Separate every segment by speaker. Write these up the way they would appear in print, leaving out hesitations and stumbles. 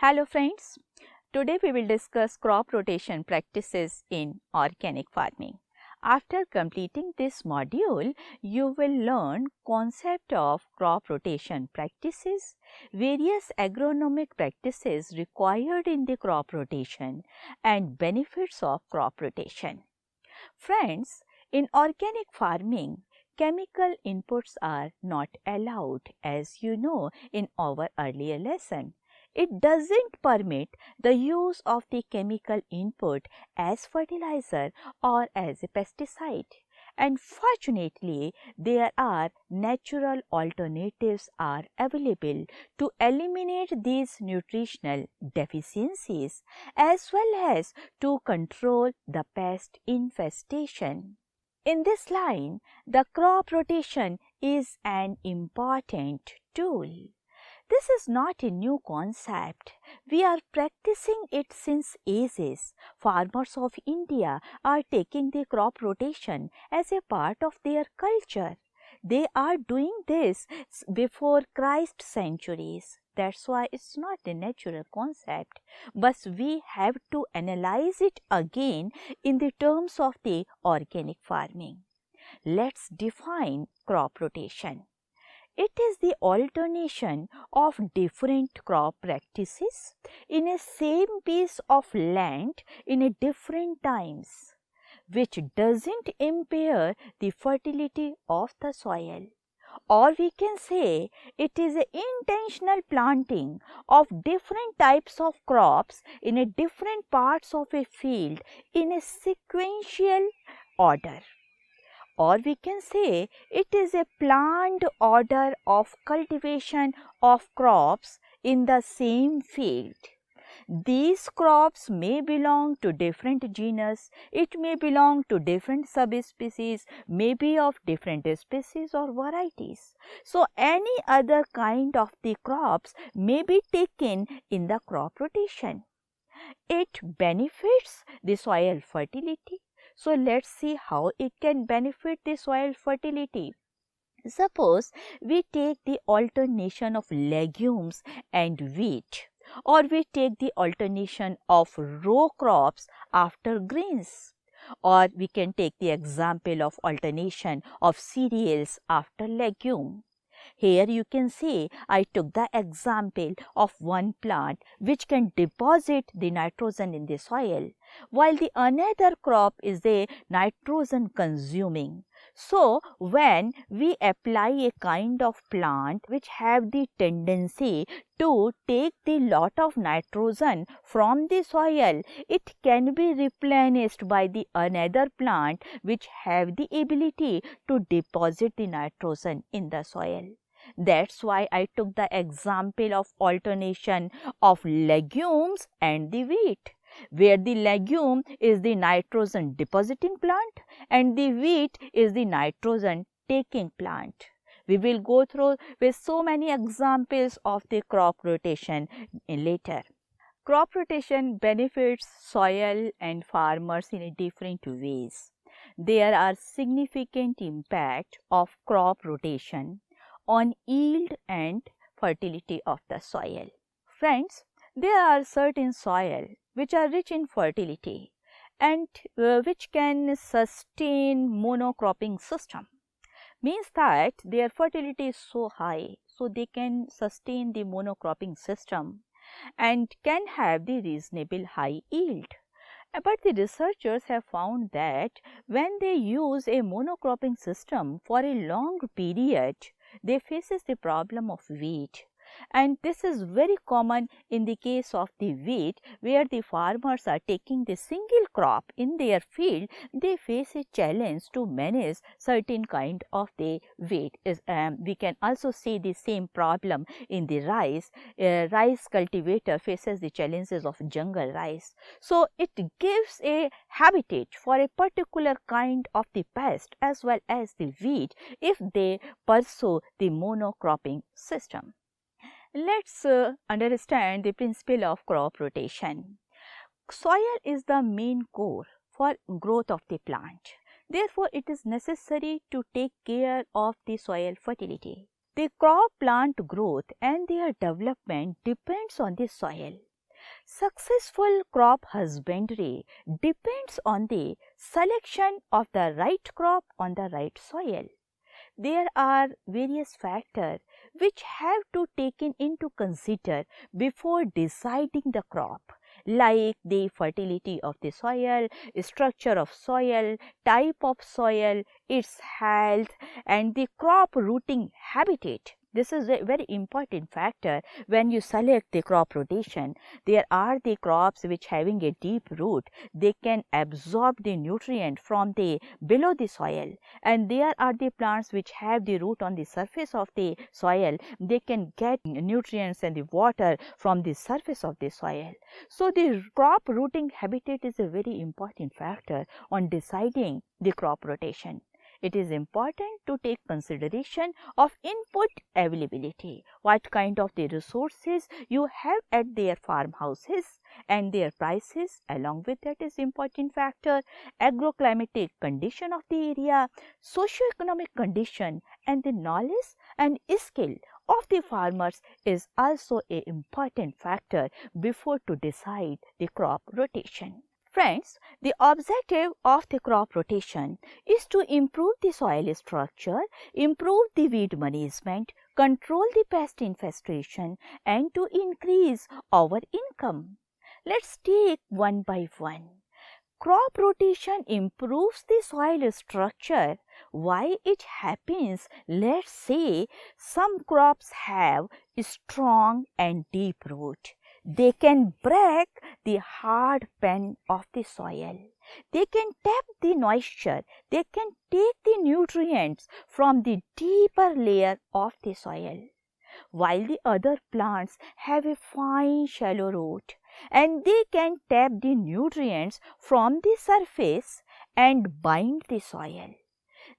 Speaker 1: Hello friends, today we will discuss crop rotation practices in organic farming. After completing this module, you will learn concept of crop rotation practices, various agronomic practices required in the crop rotation and benefits of crop rotation. Friends, in organic farming, chemical inputs are not allowed, as you know in our earlier lesson. It doesn't permit the use of the chemical input as fertilizer or as a pesticide. And fortunately, there are natural alternatives are available to eliminate these nutritional deficiencies as well as to control the pest infestation. In this line, the crop rotation is an important tool. This is not a new concept. We are practicing it since ages. Farmers of India are taking the crop rotation as a part of their culture. They are doing this before Christ centuries. That's why it's not a natural concept. But we have to analyze it again in the terms of the organic farming. Let's define crop rotation. It is the alternation of different crop practices in a same piece of land in a different times, which doesn't impair the fertility of the soil. Or we can say it is an intentional planting of different types of crops in a different parts of a field in a sequential order. Or we can say it is a planned order of cultivation of crops in the same field. These crops may belong to different genus, it may belong to different subspecies, may be of different species or varieties. So, any other kind of the crops may be taken in the crop rotation. It benefits the soil fertility. So, let's see how it can benefit the soil fertility. Suppose we take the alternation of legumes and wheat, or we take the alternation of row crops after grains, or we can take the example of alternation of cereals after legume. Here you can see I took the example of one plant which can deposit the nitrogen in the soil, while the another crop is a nitrogen consuming. So, when we apply a kind of plant which have the tendency to take the lot of nitrogen from the soil, it can be replenished by the another plant which have the ability to deposit the nitrogen in the soil. That's why I took the example of alternation of legumes and the wheat, where the legume is the nitrogen depositing plant and the wheat is the nitrogen taking plant. We will go through with so many examples of the crop rotation later. Crop rotation benefits soil and farmers in different ways. There are significant impact of crop rotation on yield and fertility of the soil. Friends, there are certain soil which are rich in fertility and which can sustain monocropping system. Means that their fertility is so high, so they can sustain the monocropping system and can have the reasonable high yield. But the researchers have found that when they use a monocropping system for a long period, they faces the problem of weed. And this is very common in the case of the wheat, where the farmers are taking the single crop in their field. They face a challenge to manage certain kind of the wheat. We can also see the same problem in the rice. Rice cultivator faces the challenges of jungle rice. So, it gives a habitat for a particular kind of the pest as well as the wheat if they pursue the monocropping system. Let's understand the principle of crop rotation. Soil is the main core for growth of the plant. Therefore, it is necessary to take care of the soil fertility. The crop plant growth and their development depends on the soil. Successful crop husbandry depends on the selection of the right crop on the right soil. There are various factors which have to taken into consider before deciding the crop, like the fertility of the soil, structure of soil, type of soil, its health, and the crop rooting habitat. This is a very important factor when you select the crop rotation. There are the crops which having a deep root. They can absorb the nutrient from the below the soil, and there are the plants which have the root on the surface of the soil. They can get nutrients and the water from the surface of the soil. So the crop rooting habitat is a very important factor on deciding the crop rotation. It is important to take consideration of input availability, what kind of the resources you have at their farmhouses and their prices. Along with that is important factor, agroclimatic condition of the area, socio-economic condition, and the knowledge and skill of the farmers is also an important factor before to decide the crop rotation. Friends, the objective of the crop rotation is to improve the soil structure, improve the weed management, control the pest infestation, and to increase our income. Let's take one by one. Crop rotation improves the soil structure. Why it happens? Let's say some crops have strong and deep root. They can break the hard pan of the soil. They can tap the moisture. They can take the nutrients from the deeper layer of the soil. While the other plants have a fine shallow root, and they can tap the nutrients from the surface and bind the soil.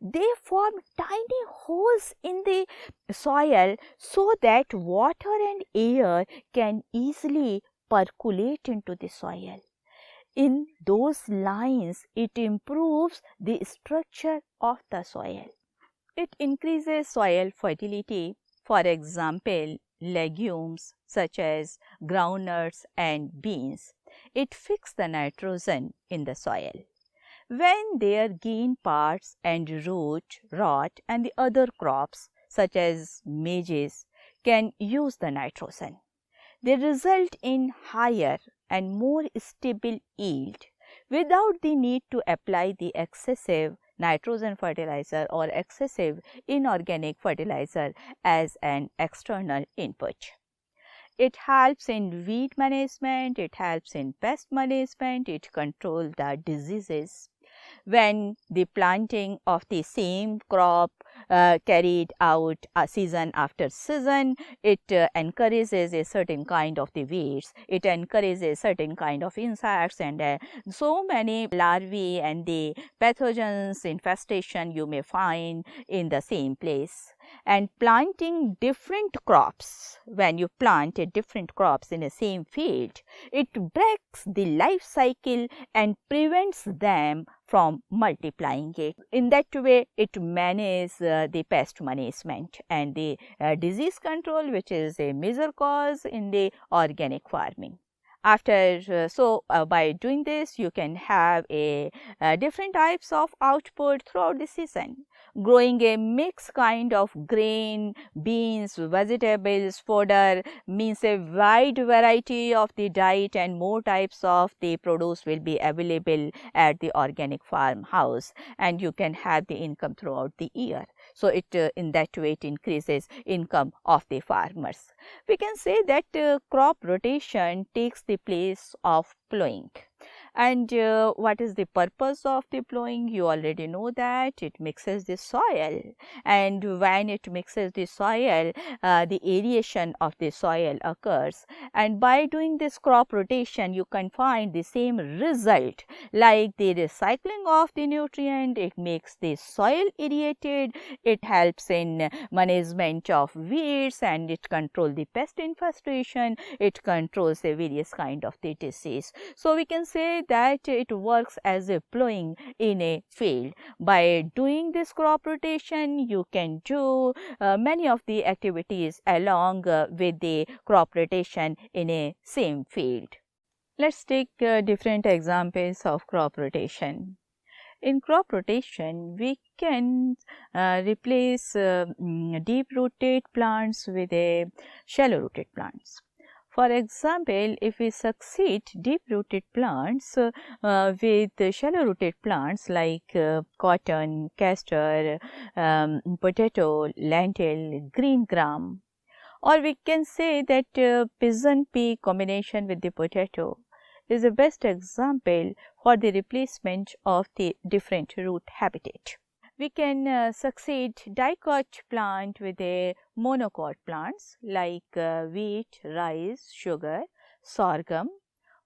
Speaker 1: They form tiny holes in the soil so that water and air can easily percolate into the soil. In those lines, it improves the structure of the soil. It increases soil fertility. For example, legumes such as groundnuts and beans. It fixes the nitrogen in the soil. When their green parts and root rot, and the other crops such as maize can use the nitrogen, they result in higher and more stable yield without the need to apply the excessive nitrogen fertilizer or excessive inorganic fertilizer as an external input. It helps in weed management, it helps in pest management, it controls the diseases. When the planting of the same crop carried out season after season, it encourages a certain kind of the weeds, it encourages certain kind of insects and so many larvae and the pathogens infestation you may find in the same place. And planting different crops, when you plant different crops in the same field, it breaks the life cycle and prevents them from multiplying it. In that way, it manages the pest management and the disease control, which is a major cause in the organic farming. By doing this, you can have a different types of output throughout the season. Growing a mixed kind of grain, beans, vegetables, fodder means a wide variety of the diet and more types of the produce will be available at the organic farmhouse, and you can have the income throughout the year. So, it in that way it increases income of the farmers. We can say that crop rotation takes the place of plowing. And what is the purpose of the plowing? You already know that it mixes the soil, and when it mixes the soil, the aeration of the soil occurs, and by doing this crop rotation you can find the same result like the recycling of the nutrient. It makes the soil aerated, it helps in management of weeds, and it controls the pest infestation, it controls the various kind of the disease. So, we can say that it works as a plowing in a field. By doing this crop rotation, you can do many of the activities along with the crop rotation in a same field. Let's take different examples of crop rotation. In crop rotation, we can replace deep rooted plants with a shallow rooted plants. For example, if we succeed deep rooted plants with shallow rooted plants like cotton, castor, potato, lentil, green gram, or we can say that pigeon pea combination with the potato is the best example for the replacement of the different root habitat. We can succeed dicot plant with a monocot plants like wheat, rice, sugar, sorghum,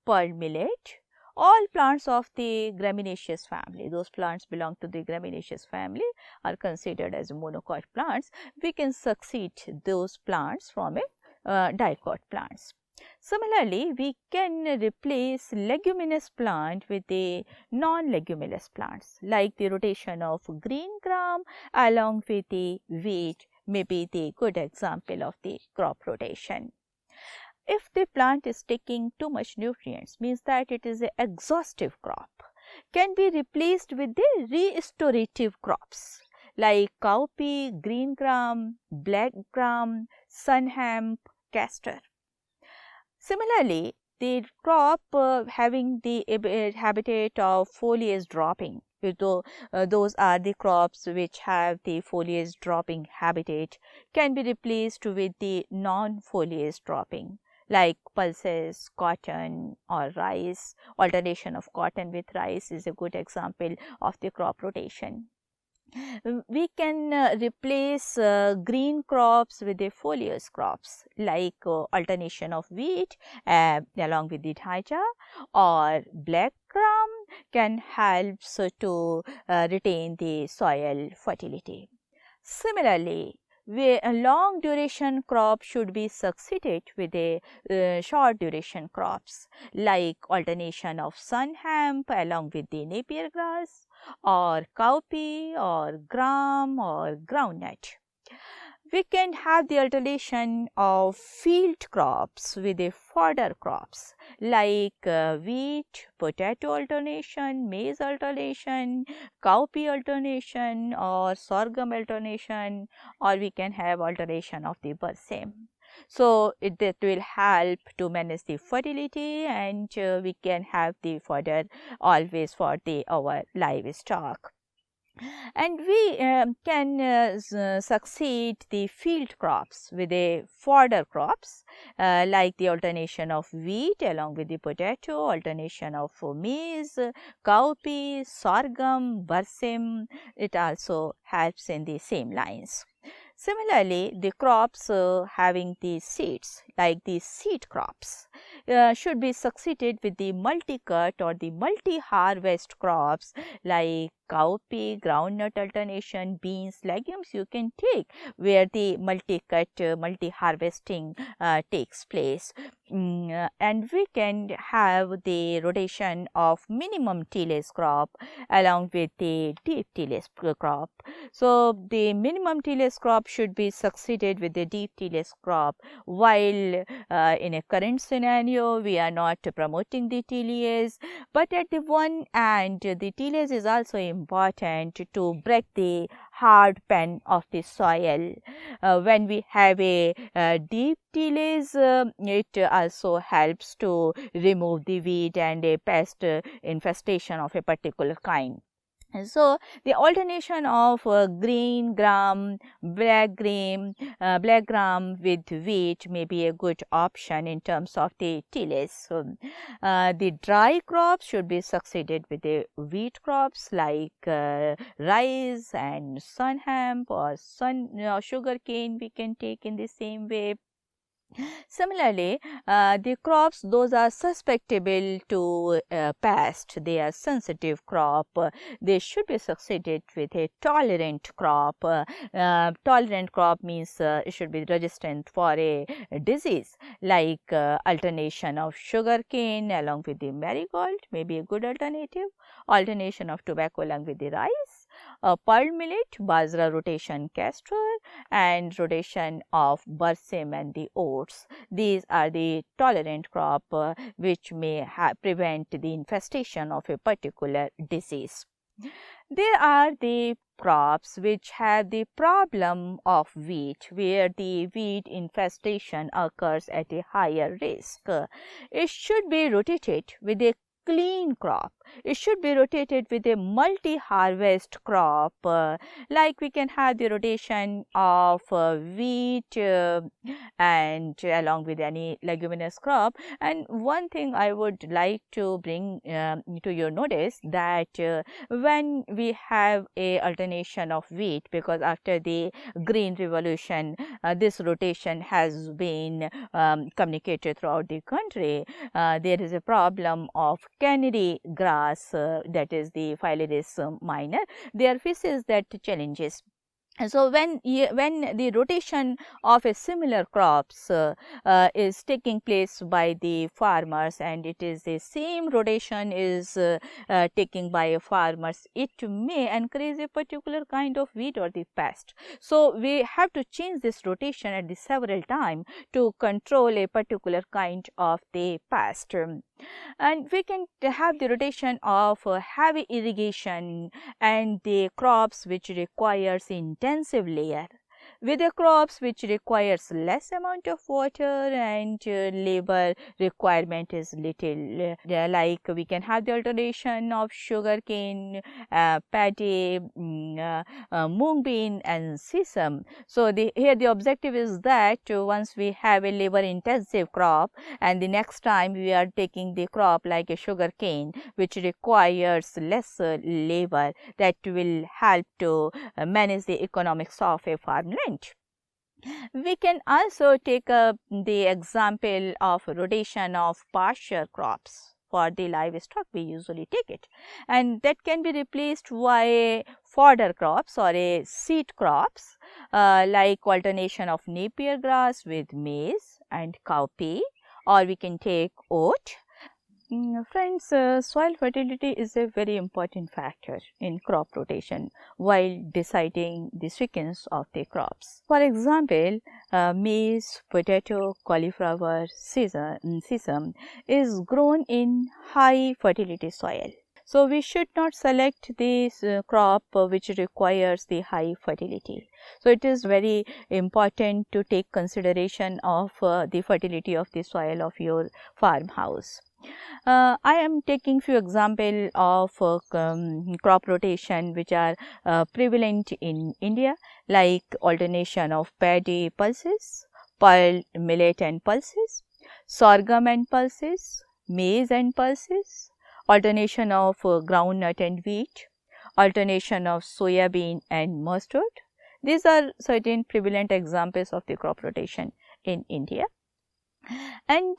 Speaker 1: pearl millet, all plants of the gramineous family. Those plants belong to the gramineous family are considered as monocot plants. We can succeed those plants from a dicot plants. Similarly, we can replace leguminous plant with the non-leguminous plants like the rotation of green gram along with the wheat may be the good example of the crop rotation. If the plant is taking too much nutrients, means that it is an exhaustive crop, can be replaced with the restorative crops like cowpea, green gram, black gram, sun hemp, castor. Similarly, the crop having the habitat of foliage dropping, those are the crops which have the foliage dropping habitat, can be replaced with the non-foliage dropping like pulses, cotton or rice. Alternation of cotton with rice is a good example of the crop rotation. We can replace green crops with the foliage crops like alternation of wheat along with the dhaja, or black gram can help to retain the soil fertility. Similarly, a long duration crop should be succeeded with a short duration crops like alternation of sun hemp along with the napier grass, or cowpea or gram or groundnut. We can have the alternation of field crops with the fodder crops like wheat, potato alternation, maize alternation, cowpea alternation or sorghum alternation, or we can have alternation of the balsam. So, that will help to manage the fertility, and we can have the fodder always for the our livestock. And we can succeed the field crops with a fodder crops like the alternation of wheat along with the potato, alternation of maize, cowpea, sorghum, balsam. It also helps in the same lines. Similarly, the crops having the seeds like the seed crops should be succeeded with the multi-cut or the multi-harvest crops like cowpea, groundnut alternation, beans, legumes you can take where the multi-cut, multi-harvesting takes place. And we can have the rotation of minimum tillage crop along with the deep tillage crop. So, the minimum tillage crop should be succeeded with the deep tillage crop, while in a current scenario we are not promoting the tillage, but at the one end the tillage is also important to break the hard pan of the soil. When we have a deep tillage, it also helps to remove the weed and a pest infestation of a particular kind. So, the alternation of green gram, black gram with wheat may be a good option in terms of the tillage. So, the dry crops should be succeeded with the wheat crops like rice and sun hemp or sugar cane we can take in the same way. Similarly, the crops those are susceptible to pest, they are sensitive crop, they should be succeeded with a tolerant crop. Tolerant crop means it should be resistant for a disease like alternation of sugar cane along with the marigold may be a good alternative, alternation of tobacco along with the rice, pearl millet, bajra rotation castor, and rotation of bersim and the oats. These are the tolerant crop which may prevent the infestation of a particular disease. There are the crops which have the problem of wheat, where the wheat infestation occurs at a higher risk. It should be rotated with a clean crop. It should be rotated with a multi-harvest crop, like we can have the rotation of wheat and along with any leguminous crop. And one thing I would like to bring to your notice, that when we have a alternation of wheat, because after the green revolution this rotation has been communicated throughout the country, there is a problem of canary grass, that is the Phalaris minor. There faces that challenges. And so when the rotation of a similar crops is taking place by the farmers, and it is the same rotation is taken by farmers, it may encourage a particular kind of weed or the pest. So we have to change this rotation at the several times to control a particular kind of the pest. And we can have the rotation of heavy irrigation and the crops which requires intensive layer, with the crops which requires less amount of water and labor requirement is little, like we can have the alternation of sugarcane, paddy, mung bean and sesame. So here the objective is that once we have a labor intensive crop, and the next time we are taking the crop like a sugarcane which requires less labor, that will help to manage the economics of a farmland. We can also take up the example of rotation of pasture crops. For the livestock we usually take it, and that can be replaced by fodder crops or a seed crops, like alternation of Napier grass with maize and cowpea, or we can take oat. Friends, soil fertility is a very important factor in crop rotation while deciding the sequence of the crops. For example, maize, potato, cauliflower, sesame is grown in high fertility soil. So we should not select this crop which requires the high fertility. So it is very important to take consideration of the fertility of the soil of your farmhouse. I am taking few example of crop rotation which are prevalent in India, like alternation of paddy pulses, pearl millet and pulses, sorghum and pulses, maize and pulses, alternation of groundnut and wheat, alternation of soya bean and mustard. These are certain prevalent examples of the crop rotation in India. And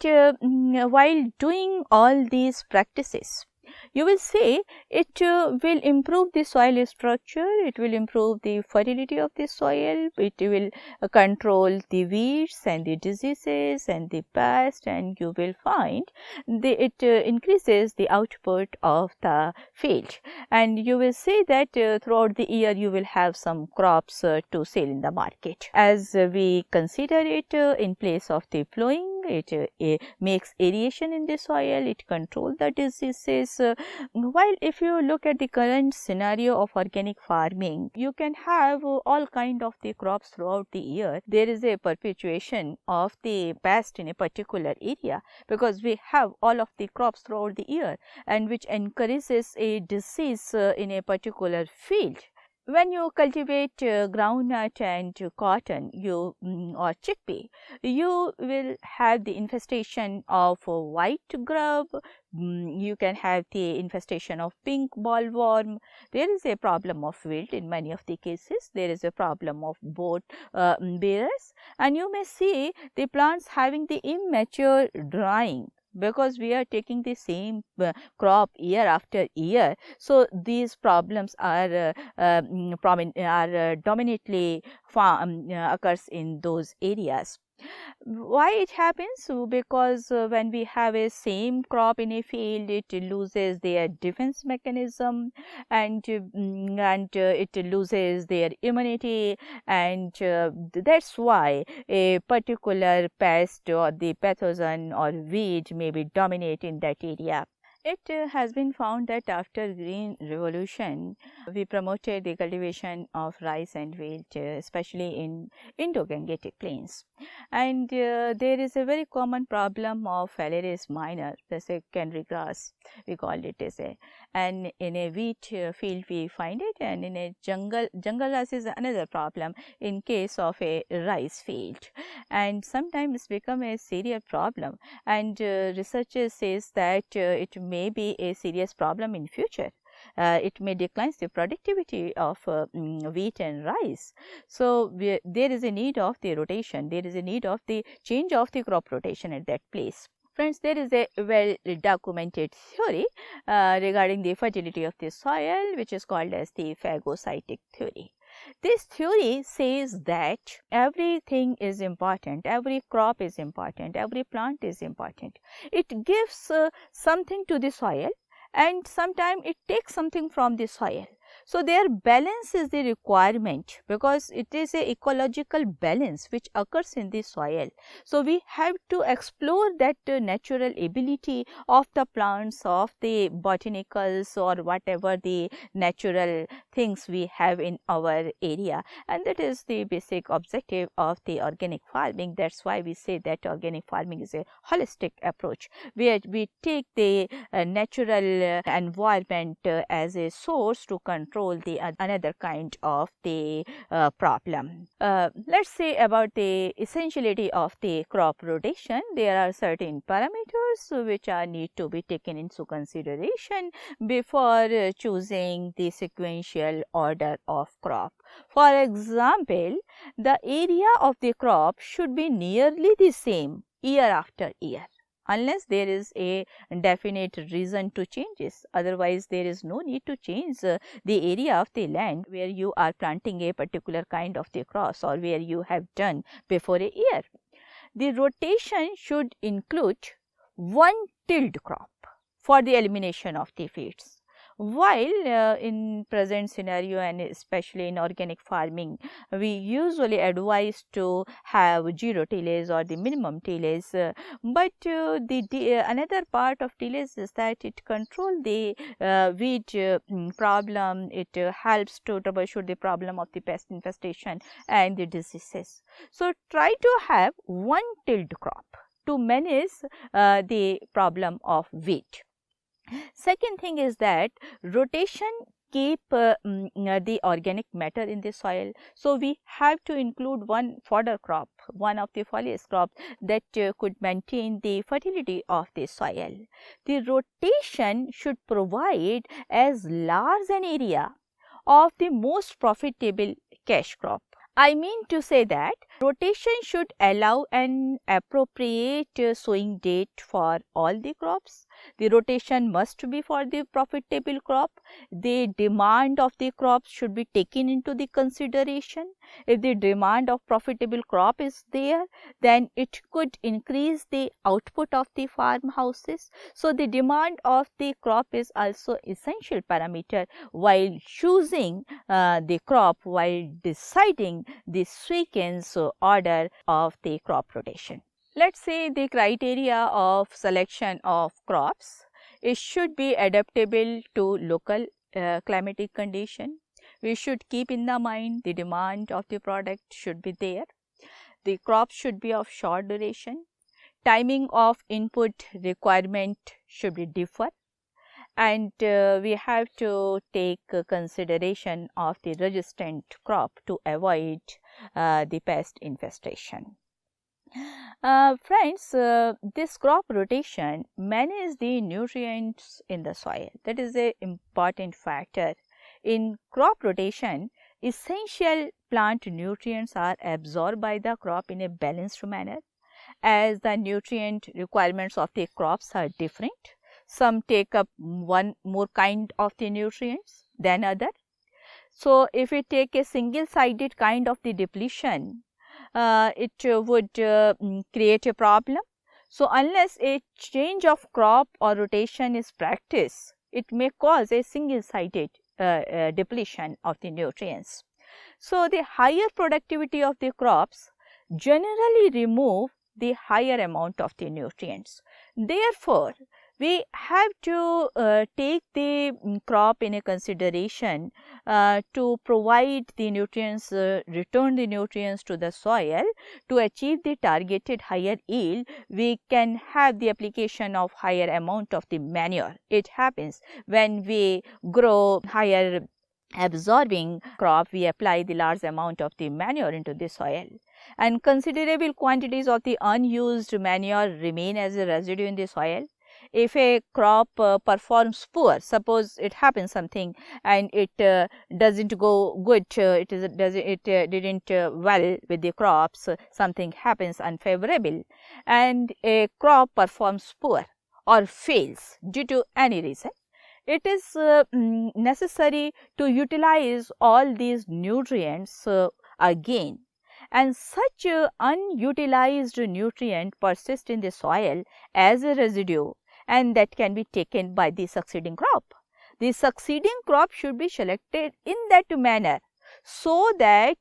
Speaker 1: while doing all these practices, you will see it will improve the soil structure, it will improve the fertility of the soil, it will control the weeds and the diseases and the pest, and you will find it increases the output of the field. And you will see that throughout the year you will have some crops to sell in the market. As we consider it in place of the plowing, it makes aeration in the soil, it controls the diseases. While if you look at the current scenario of organic farming, you can have all kind of the crops throughout the year. There is a perpetuation of the pest in a particular area, because we have all of the crops throughout the year, and which encourages a disease in a particular field. When you cultivate groundnut and cotton or chickpea, you will have the infestation of white grub, you can have the infestation of pink bollworm. There is a problem of wilt in many of the cases, there is a problem of both bearers, and you may see the plants having the immature drying, because we are taking the same crop year after year. So these problems are dominantly occurs in those areas. Why it happens? Because when we have a same crop in a field, it loses their defense mechanism, and it loses their immunity, and that's why a particular pest or the pathogen or weed may be dominate in that area. It has been found that after Green Revolution, we promoted the cultivation of rice and wheat, especially in Indo-Gangetic plains. And there is a very common problem of Phalaris minor, the secondary grass, we called it as a, and in a wheat field we find it, and in a jungle grass is another problem in case of a rice field, and sometimes become a serious problem, and researchers says that it may be a serious problem in future. It may decline the productivity of wheat and rice. So, there is a need of the rotation, there is a need of the change of the crop rotation at that place. Friends, there is a well documented theory regarding the fertility of the soil, which is called as the phagocytic theory. This theory says that everything is important, every crop is important, every plant is important. It gives something to the soil, and sometimes it takes something from the soil. So, their balance is the requirement, because it is a ecological balance which occurs in the soil. So, we have to explore that natural ability of the plants, of the botanicals, or whatever the natural things we have in our area, and that is the basic objective of the organic farming. That is why we say that organic farming is a holistic approach, where we take the natural environment as a source to control the another kind of the problem. Let's say about the essentiality of the crop rotation. There are certain parameters which are need to be taken into consideration before choosing the sequential order of crop. For example, the area of the crop should be nearly the same year after year, unless there is a definite reason to change this. Otherwise, there is no need to change the area of the land where you are planting a particular kind of the crops, or where you have done before a year. The rotation should include one tilled crop for the elimination of the weeds. While in present scenario, and especially in organic farming, we usually advise to have zero tillage or the minimum tillage, but another part of tillage is that it control the weed problem. It helps to troubleshoot the problem of the pest infestation and the diseases. So, try to have one tilled crop to manage the problem of weed. Second thing is that rotation keep the organic matter in the soil. So, we have to include one fodder crop, one of the foliage crop that could maintain the fertility of the soil. The rotation should provide as large an area of the most profitable cash crop. I mean to say that rotation should allow an appropriate sowing date for all the crops. The rotation must be for the profitable crop. The demand of the crops should be taken into the consideration. If the demand of profitable crop is there, then it could increase the output of the farmhouses. So, the demand of the crop is also essential parameter while choosing the crop, while deciding the sequence order of the crop rotation. Let us say the criteria of selection of crops, it should be adaptable to local climatic condition. We should keep in the mind the demand of the product should be there. The crop should be of short duration. Timing of input requirement should be differ, and we have to take consideration of the resistant crop to avoid the pest infestation. Friends, this crop rotation manages the nutrients in the soil. That is an important factor. In crop rotation, essential plant nutrients are absorbed by the crop in a balanced manner, as the nutrient requirements of the crops are different. Some take up one more kind of the nutrients than other. So, if we take a single sided kind of the depletion, it would create a problem. So, unless a change of crop or rotation is practiced, it may cause a single-sided depletion of the nutrients. So, the higher productivity of the crops generally remove the higher amount of the nutrients. Therefore, we have to take the crop in a consideration to provide the nutrients, return the nutrients to the soil. To achieve the targeted higher yield, we can have the application of higher amount of the manure. It happens when we grow higher absorbing crop, we apply the large amount of the manure into the soil, and considerable quantities of the unused manure remain as a residue in the soil. If a crop performs poor, suppose it happens something and it doesn't go good, it didn't well with the crops, something happens unfavorable, and a crop performs poor or fails due to any reason, it is necessary to utilize all these nutrients again, and such unutilized nutrient persist in the soil as a residue, and that can be taken by the succeeding crop. The succeeding crop should be selected in that manner, so that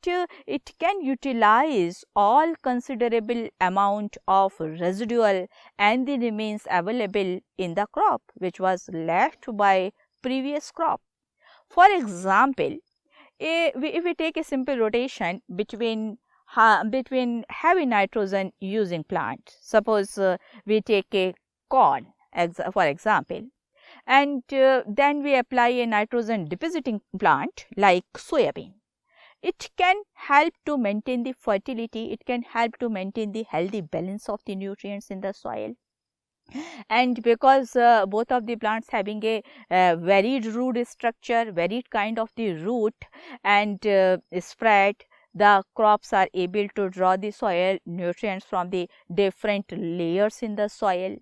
Speaker 1: it can utilize all considerable amount of residual and the remains available in the crop which was left by previous crop. For example, if we take a simple rotation between heavy nitrogen using plant, suppose we take a corn for example, and then we apply a nitrogen depositing plant like soybean. It can help to maintain the fertility, it can help to maintain the healthy balance of the nutrients in the soil. And because both of the plants having a varied root structure, varied kind of the root and spread, the crops are able to draw the soil nutrients from the different layers in the soil.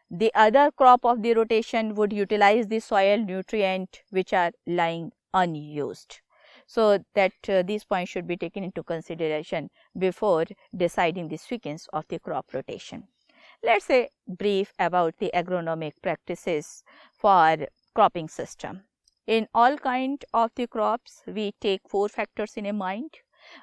Speaker 1: The other crop of the rotation would utilize the soil nutrient which are lying unused. So, that these points should be taken into consideration before deciding the sequence of the crop rotation. Let us say brief about the agronomic practices for cropping system. In all kind of the crops, we take 4 factors in a mind.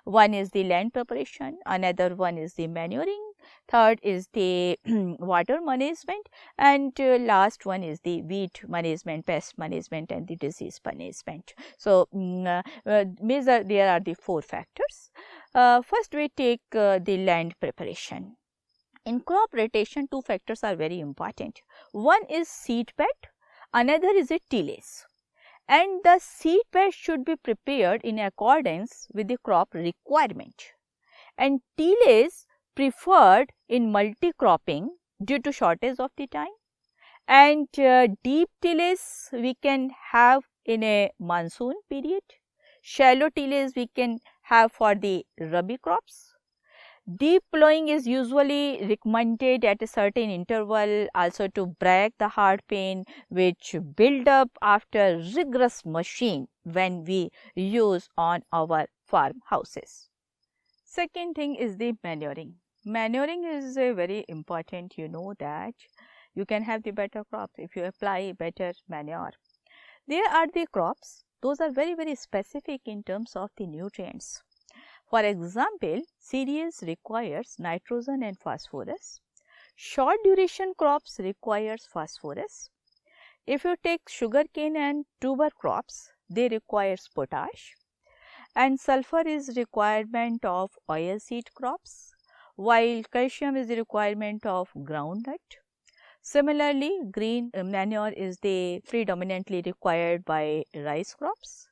Speaker 1: One is the land preparation, another one is the manuring, third is the water management, and last one is the weed management, pest management and the disease management. So, there are the 4 factors. First we take the land preparation. In crop rotation, 2 factors are very important. One is seed bed, another is a tillage. And the seed bed should be prepared in accordance with the crop requirement, and tillage preferred in multi-cropping due to shortage of the time, and deep tillage we can have in a monsoon period, shallow tillage we can have for the rabi crops. Deep plowing is usually recommended at a certain interval also to break the hard pain which build up after rigorous machine when we use on our farmhouses. Second thing is the manuring. Manuring is a very important, you know that you can have the better crops if you apply better manure. There are the crops, those are very specific in terms of the nutrients. For example, cereals requires nitrogen and phosphorus. Short duration crops requires phosphorus. If you take sugarcane and tuber crops, they requires potash. And sulfur is requirement of oilseed crops, while calcium is the requirement of groundnut. Similarly, green manure is the predominantly required by rice crops,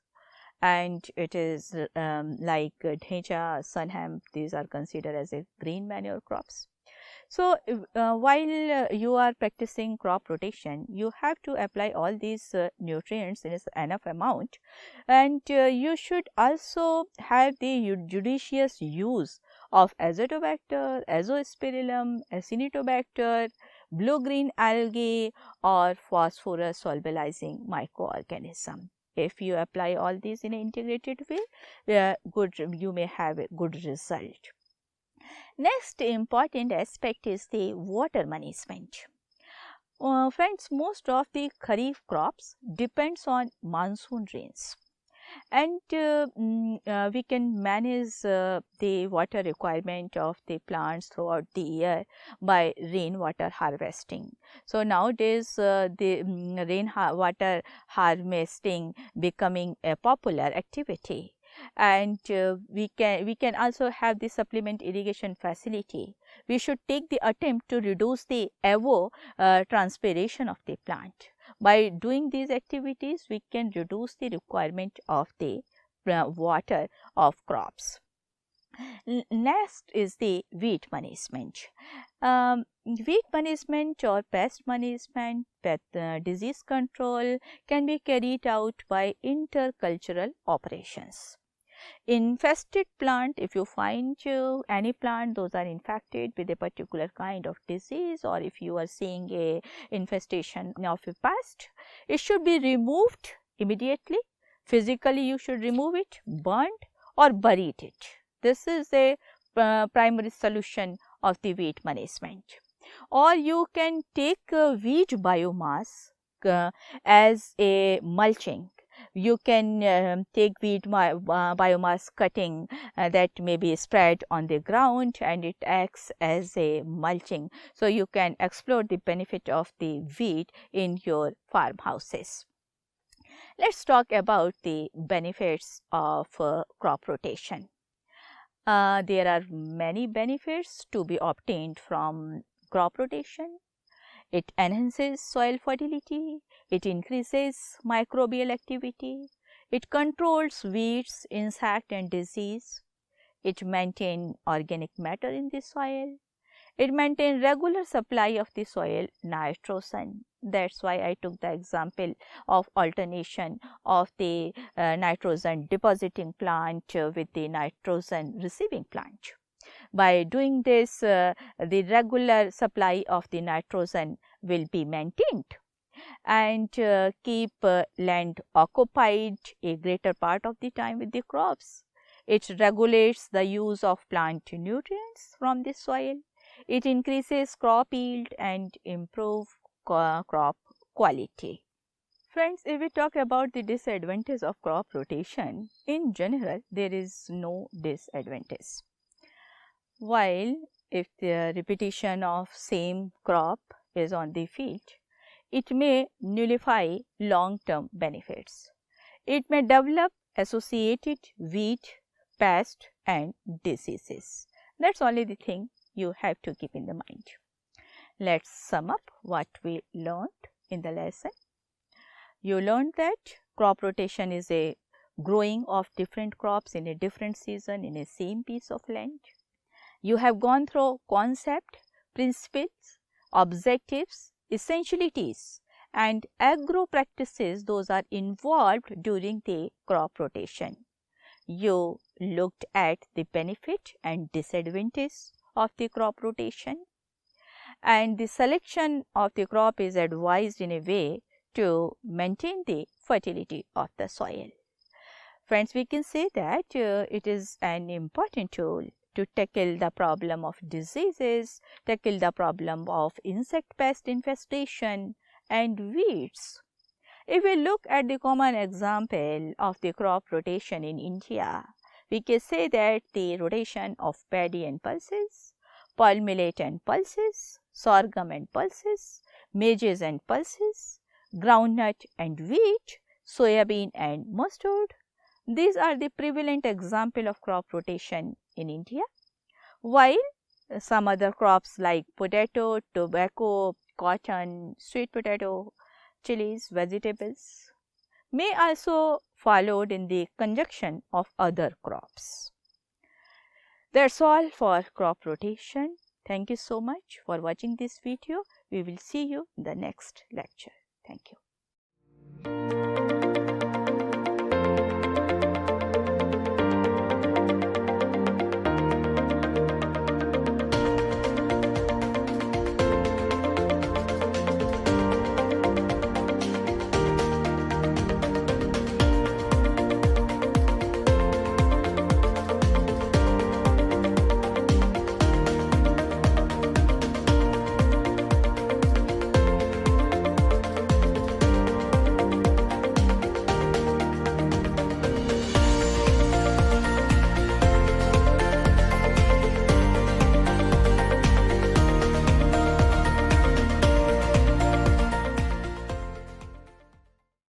Speaker 1: and it is like dhecha, sun hemp, these are considered as a green manure crops. So, while you are practicing crop rotation, you have to apply all these nutrients in enough amount, and you should also have the judicious use of azotobacter, azospirillum, acinetobacter, blue-green algae or phosphorus solubilizing microorganism. If you apply all these in an integrated way, you may have a good result. Next important aspect is the water management. Friends, most of the kharif crops depends on monsoon rains, and we can manage the water requirement of the plants throughout the year by rainwater harvesting. So nowadays the rainwater harvesting becoming a popular activity, and we can also have the supplement irrigation facility. We should take the attempt to reduce the transpiration of the plant. By doing these activities, we can reduce the requirement of the water of crops. Next is the weed management. Weed management or pest management, disease control can be carried out by intercultural operations. Infested plant, if you find any plant those are infected with a particular kind of disease, or if you are seeing a infestation of a pest, it should be removed immediately. Physically you should remove it, burnt or buried it. This is a primary solution of the weed management. Or you can take weed biomass as a mulching. You can take weed biomass cutting that may be spread on the ground, and it acts as a mulching. So, you can explore the benefit of the weed in your farmhouses. Let us talk about the benefits of crop rotation. There are many benefits to be obtained from crop rotation. It enhances soil fertility, it increases microbial activity, it controls weeds, insect and disease, it maintains organic matter in the soil, it maintains regular supply of the soil nitrogen. That is why I took the example of alternation of the nitrogen depositing plant with the nitrogen receiving plant. By doing this, the regular supply of the nitrogen will be maintained, and keep land occupied a greater part of the time with the crops. It regulates the use of plant nutrients from the soil. It increases crop yield and improve crop quality. Friends, if we talk about the disadvantage of crop rotation, in general there is no disadvantage. While if the repetition of same crop is on the field, it may nullify long-term benefits. It may develop associated weed, pest and diseases. That is only the thing you have to keep in the mind. Let us sum up what we learned in the lesson. You learned that crop rotation is a growing of different crops in a different season in a same piece of land. You have gone through concept, principles, objectives, essentialities and agro practices those are involved during the crop rotation. You looked at the benefit and disadvantage of the crop rotation, and the selection of the crop is advised in a way to maintain the fertility of the soil. Friends, we can say that it is an important tool to tackle the problem of diseases, tackle the problem of insect pest infestation and weeds. If we look at the common example of the crop rotation in India, we can say that the rotation of paddy and pulses, palm millet and pulses, sorghum and pulses, maize and pulses, groundnut and wheat, soybean and mustard. These are the prevalent example of crop rotation in India, while some other crops like potato, tobacco, cotton, sweet potato, chilies, vegetables may also followed in the conjunction of other crops. That is all for crop rotation. Thank you so much for watching this video. We will see you in the next lecture. Thank you.